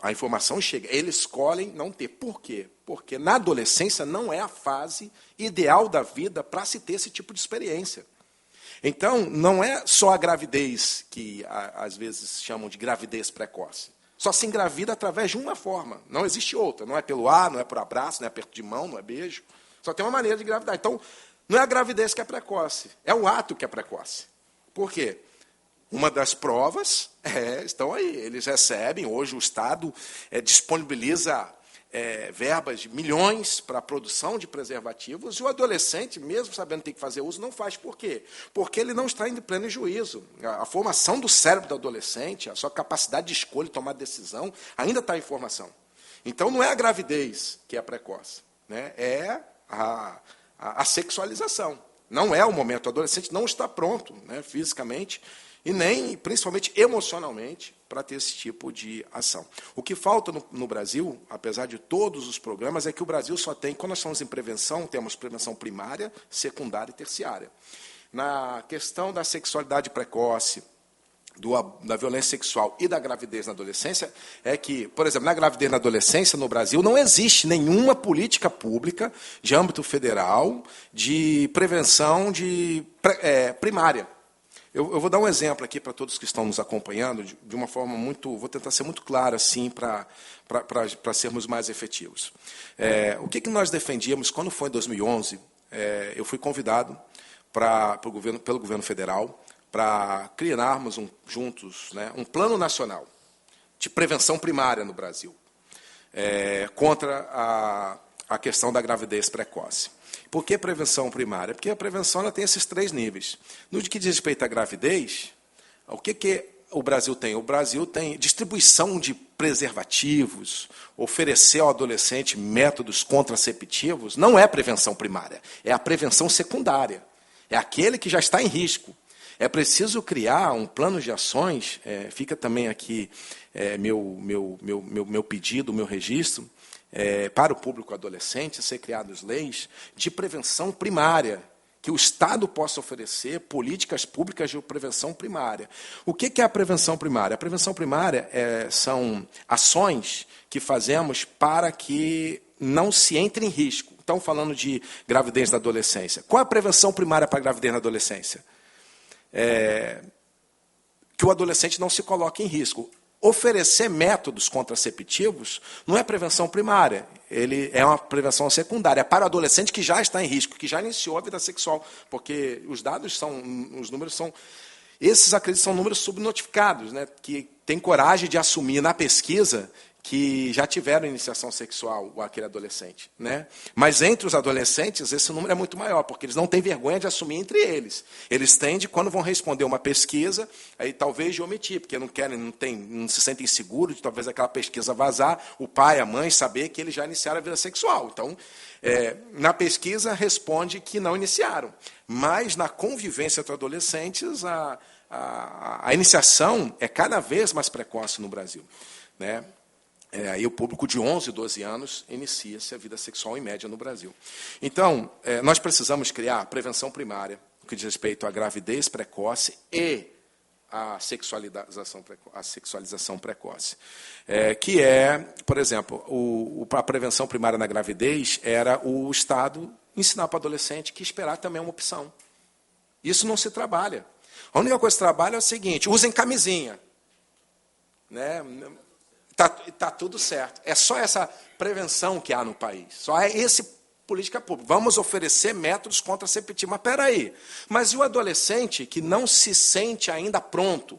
A informação chega. Eles escolhem não ter. Por quê? Porque na adolescência não é a fase ideal da vida para se ter esse tipo de experiência. Então, não é só a gravidez que às vezes chamam de gravidez precoce. Só se engravida através de uma forma. Não existe outra. Não é pelo ar, não é por abraço, não é aperto de mão, não é beijo. Só tem uma maneira de engravidar. Então, não é a gravidez que é precoce. É o ato que é precoce. Por quê? Uma das provas estão aí. Eles recebem, hoje o Estado disponibiliza verbas de milhões para a produção de preservativos, e o adolescente, mesmo sabendo que tem que fazer uso, não faz. Por quê? Porque ele não está em pleno juízo. A formação do cérebro do adolescente, a sua capacidade de escolha e tomar decisão, ainda está em formação. Então, não é a gravidez que é precoce, né? É a sexualização. Não é o momento. O adolescente não está pronto, né, fisicamente, e nem, principalmente, emocionalmente, para ter esse tipo de ação. O que falta no Brasil, apesar de todos os programas, é que o Brasil só tem, quando nós estamos em prevenção, temos prevenção primária, secundária e terciária. Na questão da sexualidade precoce, da violência sexual e da gravidez na adolescência, é que, por exemplo, na gravidez na adolescência, no Brasil, não existe nenhuma política pública de âmbito federal de prevenção primária. Eu vou dar um exemplo aqui para todos que estão nos acompanhando, de uma forma vou tentar ser muito claro, assim, para sermos mais efetivos. O que nós defendíamos, quando foi em 2011, eu fui convidado pelo governo federal para criarmos juntos, né, um plano nacional de prevenção primária no Brasil, contra a questão da gravidez precoce. Por que prevenção primária? Porque a prevenção ela tem esses 3 níveis. No que diz respeito à gravidez, o que o Brasil tem? O Brasil tem distribuição de preservativos, oferecer ao adolescente métodos contraceptivos, não é prevenção primária, é a prevenção secundária. É aquele que já está em risco. É preciso criar um plano de ações, fica também aqui meu pedido, meu registro, para o público adolescente, ser criadas leis de prevenção primária, que o Estado possa oferecer políticas públicas de prevenção primária. O que é a prevenção primária? A prevenção primária são ações que fazemos para que não se entre em risco. Então, falando de gravidez na adolescência. Qual é a prevenção primária para a gravidez na adolescência? Que o adolescente não se coloque em risco. Oferecer métodos contraceptivos não é prevenção primária, ele é uma prevenção secundária, é para o adolescente que já está em risco, que já iniciou a vida sexual, porque os números são, esses acredito são números subnotificados, né, que tem coragem de assumir na pesquisa que já tiveram iniciação sexual aquele adolescente, né? Mas entre os adolescentes esse número é muito maior, porque eles não têm vergonha de assumir entre eles. Eles têm de, quando vão responder uma pesquisa, aí talvez de omitir, porque não se sentem seguros de talvez aquela pesquisa vazar, o pai, a mãe saber que eles já iniciaram a vida sexual. Então, na pesquisa responde que não iniciaram. Mas na convivência entre adolescentes, a iniciação é cada vez mais precoce no Brasil, né? Aí o público de 11, 12 anos inicia-se a vida sexual em média no Brasil. Então, nós precisamos criar prevenção primária, no que diz respeito à gravidez precoce e à sexualização precoce. Que por exemplo, a prevenção primária na gravidez era o Estado ensinar para o adolescente que esperar também é uma opção. Isso não se trabalha. A única coisa que se trabalha é o seguinte: usem camisinha, né? Tá tudo certo. É só essa prevenção que há no país. Só é esse política pública. Vamos oferecer métodos contraceptivos. Mas espera aí. Mas e o adolescente que não se sente ainda pronto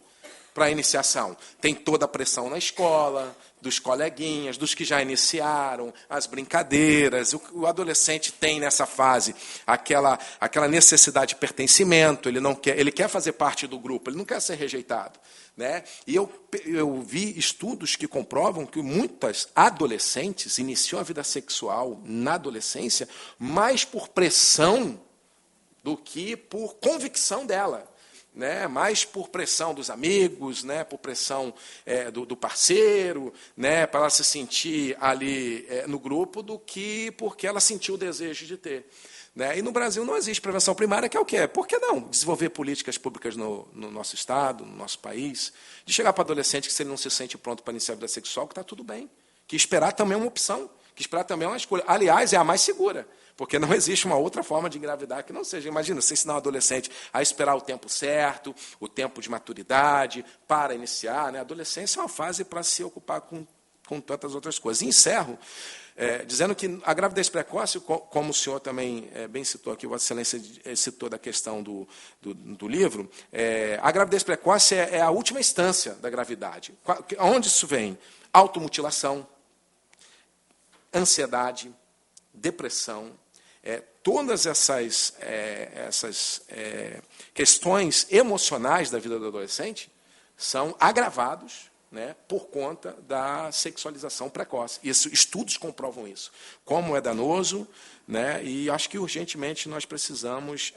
para a iniciação? Tem toda a pressão na escola, dos coleguinhas, dos que já iniciaram, as brincadeiras. O adolescente tem nessa fase aquela necessidade de pertencimento, ele quer fazer parte do grupo, ele não quer ser rejeitado. Né? E eu vi estudos que comprovam que muitas adolescentes iniciam a vida sexual na adolescência mais por pressão do que por convicção dela. Né, mais por pressão dos amigos, né, por pressão do parceiro, né, para ela se sentir ali no grupo, do que porque ela sentiu o desejo de ter. Né? E no Brasil não existe prevenção primária, que é o quê? Por que não desenvolver políticas públicas no nosso Estado, no nosso país, de chegar para o adolescente que, se ele não se sente pronto para iniciar a vida sexual, que está tudo bem, que esperar também é uma opção, que esperar também é uma escolha. Aliás, é a mais segura. Porque não existe uma outra forma de engravidar que não seja. Imagina, você ensinar um adolescente a esperar o tempo certo, o tempo de maturidade, para iniciar. Né? A adolescência é uma fase para se ocupar com tantas outras coisas. E encerro dizendo que a gravidez precoce, como o senhor também bem citou aqui, Vossa Excelência citou da questão do livro, a gravidez precoce é a última instância da gravidade. Onde isso vem? Automutilação, ansiedade, depressão, todas essas questões emocionais da vida do adolescente são agravados, né, por conta da sexualização precoce. Estudos comprovam isso. Como é danoso, né, e acho que urgentemente nós precisamos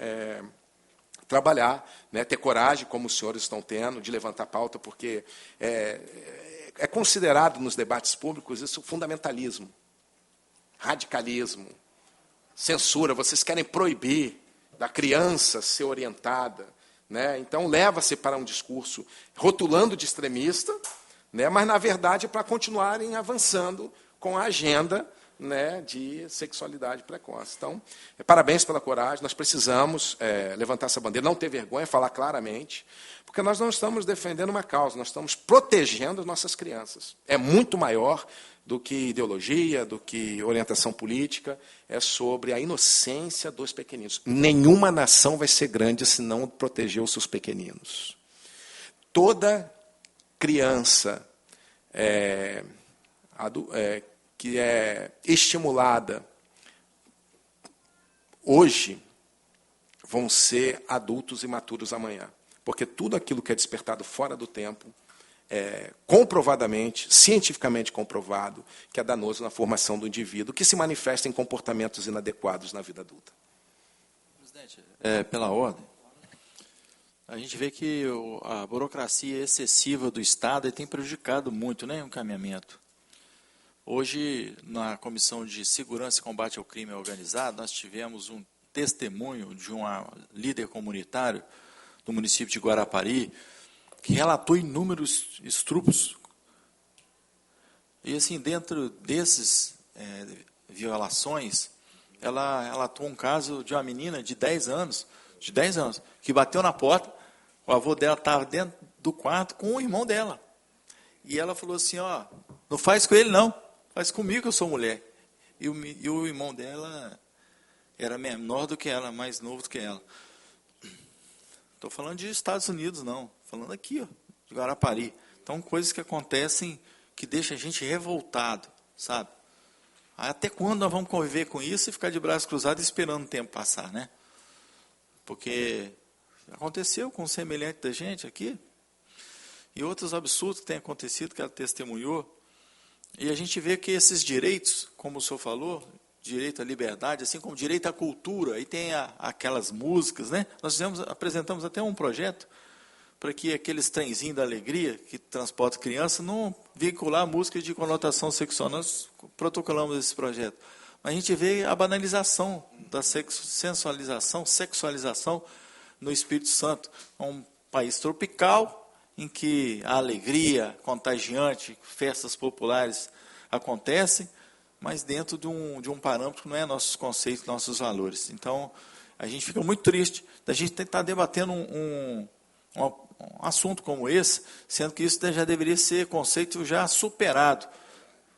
trabalhar, né, ter coragem, como os senhores estão tendo, de levantar pauta, porque é considerado nos debates públicos isso fundamentalismo, radicalismo, censura. Vocês querem proibir da criança ser orientada, né? Então leva-se para um discurso rotulando de extremista, né? Mas na verdade é para continuarem avançando com a agenda, né, de sexualidade precoce. Então, parabéns pela coragem. Nós precisamos levantar essa bandeira, não ter vergonha, falar claramente, porque nós não estamos defendendo uma causa, nós estamos protegendo as nossas crianças. É muito maior do que ideologia, do que orientação política, é sobre a inocência dos pequeninos. Nenhuma nação vai ser grande se não proteger os seus pequeninos. Toda criança que é estimulada hoje vão ser adultos imaturos amanhã. Porque tudo aquilo que é despertado fora do tempo comprovadamente, cientificamente comprovado, que é danoso na formação do indivíduo, que se manifesta em comportamentos inadequados na vida adulta. Presidente, pela ordem, a gente vê que a burocracia excessiva do Estado tem prejudicado muito, né, o encaminhamento. Hoje, na Comissão de Segurança e Combate ao Crime Organizado, nós tivemos um testemunho de uma líder comunitário do município de Guarapari, que relatou inúmeros estupros. E, assim, dentro desses violações, ela relatou um caso de uma menina de 10 anos, que bateu na porta, o avô dela estava dentro do quarto com o irmão dela. E ela falou assim, ó, não faz com ele não, faz comigo que eu sou mulher. E o irmão dela era menor do que ela, mais novo do que ela. Estou falando de Estados Unidos, não. Falando aqui, ó, de Guarapari. Então, coisas que acontecem que deixam a gente revoltado, sabe? Até quando nós vamos conviver com isso e ficar de braços cruzados esperando o tempo passar, né? Porque aconteceu com um semelhante da gente aqui, e outros absurdos que têm acontecido, que ela testemunhou, e a gente vê que esses direitos, como o senhor falou, direito à liberdade, assim como direito à cultura, aí tem aquelas músicas, né? Nós apresentamos até um projeto para que aqueles trenzinhos da alegria que transportam crianças não vincular músicas de conotação sexual. Nós protocolamos esse projeto. Mas a gente vê a banalização da sensualização, sexualização no Espírito Santo. É um país tropical, em que a alegria contagiante, festas populares acontecem, mas dentro de um parâmetro que não é nossos conceitos, nossos valores. Então, a gente fica muito triste da gente estar debatendo um assunto como esse, sendo que isso já deveria ser conceito já superado,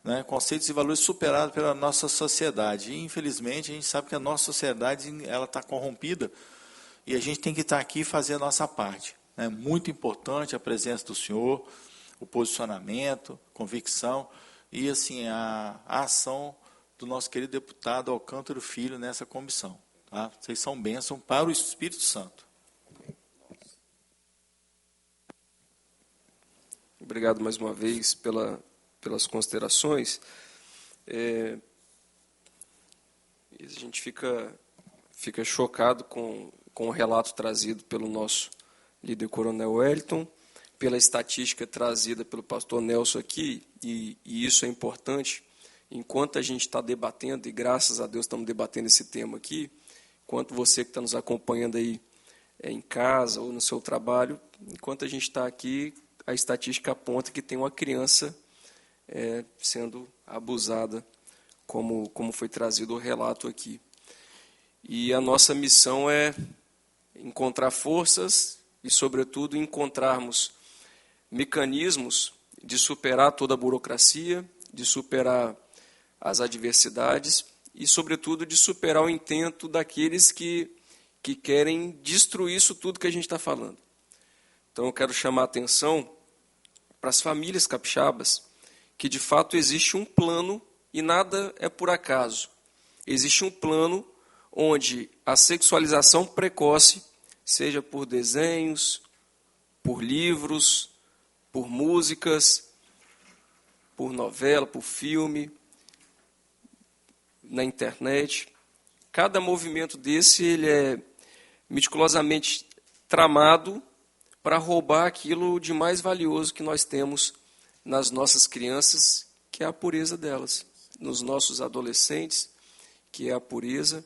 né? Conceitos e valores superados pela nossa sociedade. E, infelizmente, a gente sabe que a nossa sociedade ela está corrompida e a gente tem que estar aqui e fazer a nossa parte. É muito importante a presença do senhor, o posicionamento, convicção e assim a ação do nosso querido deputado Alcântara Filho nessa comissão. Tá? Vocês são bênção para o Espírito Santo. Obrigado mais uma vez pelas considerações. A gente fica chocado com o relato trazido pelo nosso líder Coronel Wellington, pela estatística trazida pelo pastor Nelson aqui, e isso é importante. Enquanto a gente está debatendo, e graças a Deus estamos debatendo esse tema aqui, enquanto você que está nos acompanhando aí em casa ou no seu trabalho, enquanto a gente está aqui, a estatística aponta que tem uma criança sendo abusada, como foi trazido o relato aqui. E a nossa missão é encontrar forças e, sobretudo, encontrarmos mecanismos de superar toda a burocracia, de superar as adversidades e, sobretudo, de superar o intento daqueles que querem destruir isso tudo que a gente está falando. Então, eu quero chamar a atenção para as famílias capixabas, que, de fato, existe um plano e nada é por acaso. Existe um plano onde a sexualização precoce, seja por desenhos, por livros, por músicas, por novela, por filme, na internet. Cada movimento desse ele é meticulosamente tramado para roubar aquilo de mais valioso que nós temos nas nossas crianças, que é a pureza delas, nos nossos adolescentes, que é a pureza.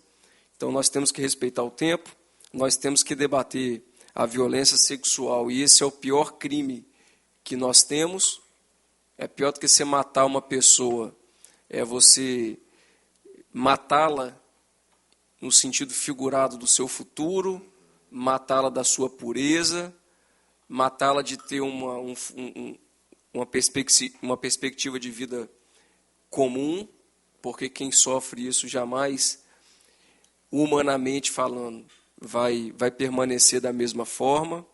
Então nós temos que respeitar o tempo, nós temos que debater a violência sexual, e esse é o pior crime que nós temos. É pior do que você matar uma pessoa, é você matá-la no sentido figurado do seu futuro, matá-la da sua pureza, matá-la de ter uma perspectiva de vida comum, porque quem sofre isso jamais, humanamente falando, vai permanecer da mesma forma,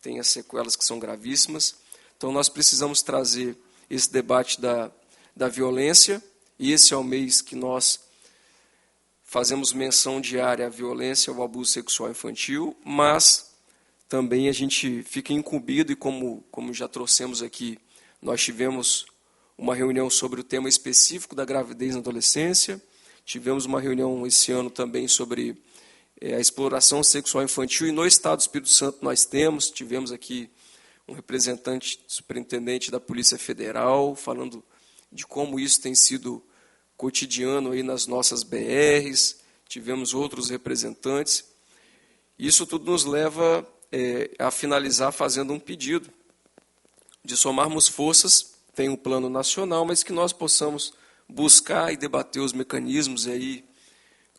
tem as sequelas que são gravíssimas. Então nós precisamos trazer esse debate da violência, e esse é o mês que nós fazemos menção diária à violência, ao abuso sexual infantil, mas também a gente fica incumbido, e como já trouxemos aqui, nós tivemos uma reunião sobre o tema específico da gravidez na adolescência, tivemos uma reunião esse ano também sobre a exploração sexual infantil, e no Estado do Espírito Santo nós tivemos aqui um representante, superintendente da Polícia Federal, falando de como isso tem sido cotidiano aí nas nossas BRs, tivemos outros representantes. Isso tudo nos leva a finalizar fazendo um pedido de somarmos forças, tem um plano nacional, mas que nós possamos buscar e debater os mecanismos aí,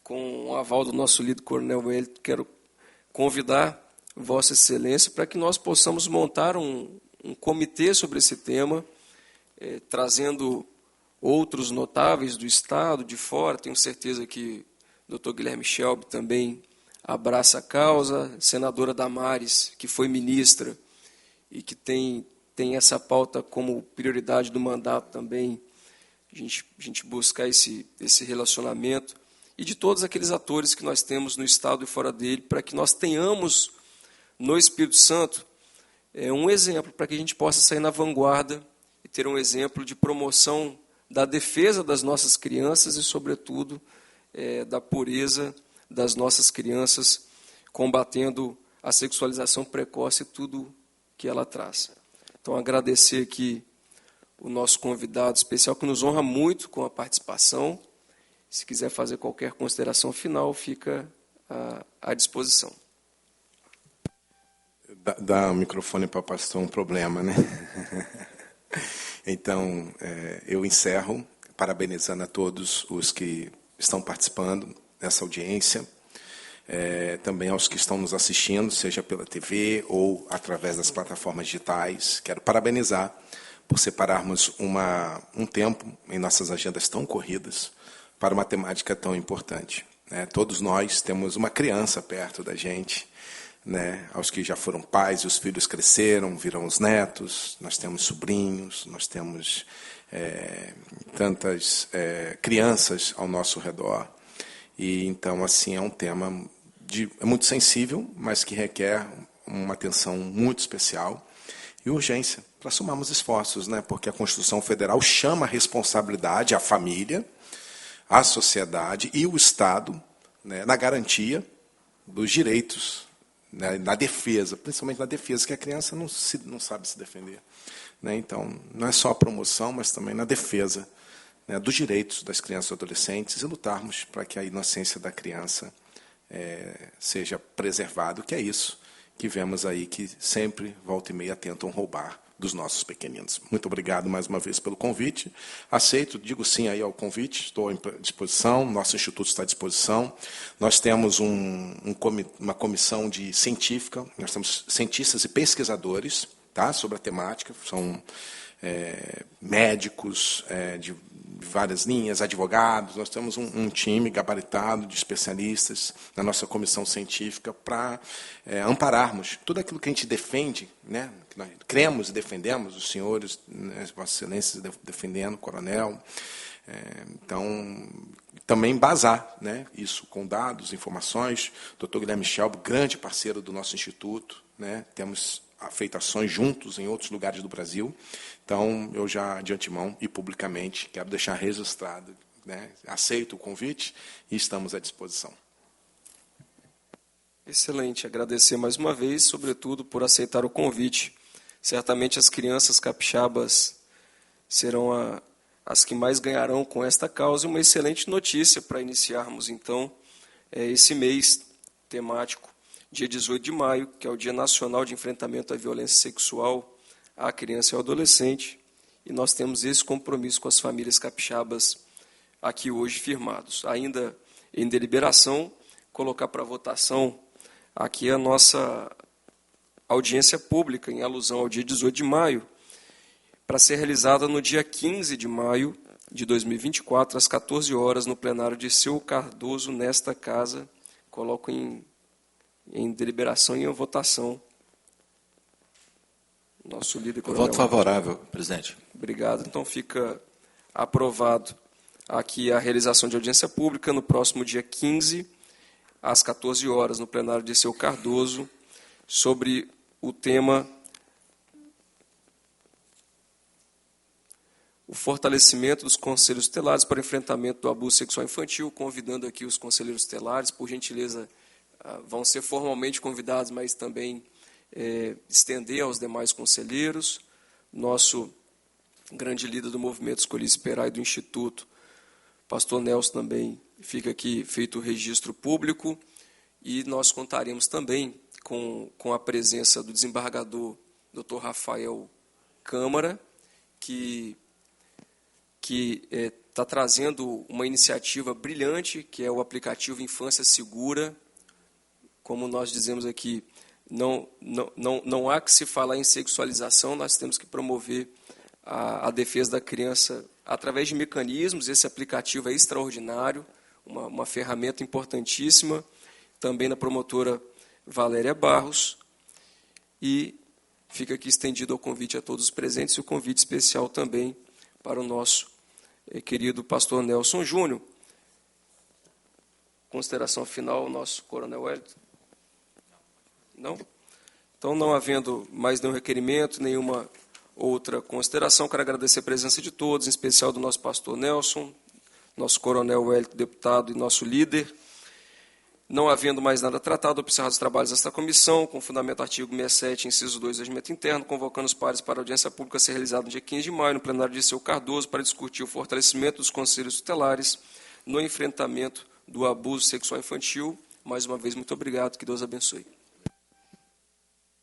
com o aval do nosso líder Coronel Wellington. Quero convidar Vossa Excelência para que nós possamos montar um comitê sobre esse tema, trazendo outros notáveis do Estado, de fora. Tenho certeza que o Dr. Guilherme Shelby também abraça a causa, senadora Damares, que foi ministra e que tem essa pauta como prioridade do mandato também, a gente buscar esse relacionamento, e de todos aqueles atores que nós temos no Estado e fora dele, para que nós tenhamos no Espírito Santo um exemplo, para que a gente possa sair na vanguarda e ter um exemplo de promoção da defesa das nossas crianças e, sobretudo, da pureza das nossas crianças, combatendo a sexualização precoce e tudo que ela traz. Então, agradecer aqui o nosso convidado especial, que nos honra muito com a participação. Se quiser fazer qualquer consideração final, fica à disposição. Dá o microfone para o pastor, um problema, né? Então, eu encerro parabenizando a todos os que estão participando dessa audiência, também aos que estão nos assistindo, seja pela TV ou através das plataformas digitais. Quero parabenizar por separarmos um tempo em nossas agendas tão corridas para uma temática tão importante. Todos nós temos uma criança perto da gente, né, aos que já foram pais e os filhos cresceram, viram os netos, nós temos sobrinhos, nós temos tantas crianças ao nosso redor. E então, assim, é um tema muito sensível, mas que requer uma atenção muito especial e urgência para somarmos esforços, né, porque a Constituição Federal chama a responsabilidade à família, à sociedade e o Estado, né, na garantia dos direitos, né, na defesa, principalmente na defesa, que a criança não sabe se defender. Né? Então, não é só a promoção, mas também na defesa, né, dos direitos das crianças e adolescentes e lutarmos para que a inocência da criança seja preservada, que é isso que vemos aí, que sempre, volta e meia, tentam roubar dos nossos pequeninos. Muito obrigado mais uma vez pelo convite. Aceito, digo sim aí ao convite, estou à disposição, nosso instituto está à disposição. Nós temos uma comissão científica, nós temos cientistas e pesquisadores, tá, sobre a temática, são médicos de várias linhas, advogados, nós temos um time gabaritado de especialistas na nossa comissão científica para ampararmos tudo aquilo que a gente defende, né, que nós cremos e defendemos, os senhores, né, Vossas Excelências defendendo, coronel. Então, também embasar, né, isso com dados, informações. O Dr. Guilherme Schelb, grande parceiro do nosso instituto, né, temos feito ações juntos em outros lugares do Brasil. Então, eu já, de antemão e publicamente, quero deixar registrado, né, aceito o convite e estamos à disposição. Excelente. Agradecer mais uma vez, sobretudo, por aceitar o convite. Certamente as crianças capixabas serão as que mais ganharão com esta causa. E uma excelente notícia para iniciarmos, então, esse mês temático, dia 18 de maio, que é o Dia Nacional de Enfrentamento à Violência Sexual à Criança e ao Adolescente. E nós temos esse compromisso com as famílias capixabas aqui hoje firmados. Ainda em deliberação, colocar para votação aqui a nossa audiência pública, em alusão ao dia 18 de maio, para ser realizada no dia 15 de maio de 2024, às 14 horas, no plenário de Seu Cardoso, nesta casa. Coloco em deliberação e em votação. Nosso líder coronel. Voto favorável, presidente. Obrigado. Então fica aprovado aqui a realização de audiência pública no próximo dia 15, às 14 horas, no plenário de Seu Cardoso, sobre o tema o fortalecimento dos conselhos tutelares para o enfrentamento do abuso sexual infantil, convidando aqui os conselheiros tutelares, por gentileza, vão ser formalmente convidados, mas também estender aos demais conselheiros. Nosso grande líder do movimento Escolhi Esperar e do Instituto, pastor Nelson, também fica aqui feito o registro público, e nós contaremos também com a presença do desembargador Dr. Rafael Câmara, que está trazendo uma iniciativa brilhante, que é o aplicativo Infância Segura. Como nós dizemos aqui, não há que se falar em sexualização, nós temos que promover a defesa da criança através de mecanismos. Esse aplicativo é extraordinário, uma ferramenta importantíssima, também na promotora Valéria Barros, e fica aqui estendido o convite a todos os presentes, e o convite especial também para o nosso querido pastor Nelson Júnior. Consideração final, nosso coronel Wellington? Não? Então, não havendo mais nenhum requerimento, nenhuma outra consideração, quero agradecer a presença de todos, em especial do nosso pastor Nelson, nosso coronel Wellington, deputado e nosso líder. Não havendo mais nada tratado, observados os trabalhos desta comissão, com fundamento artigo 67, inciso 2 do Regimento Interno, convocando os pares para a audiência pública a ser realizada no dia 15 de maio, no plenário de Seu Cardoso, para discutir o fortalecimento dos conselhos tutelares no enfrentamento do abuso sexual infantil. Mais uma vez, muito obrigado, que Deus abençoe.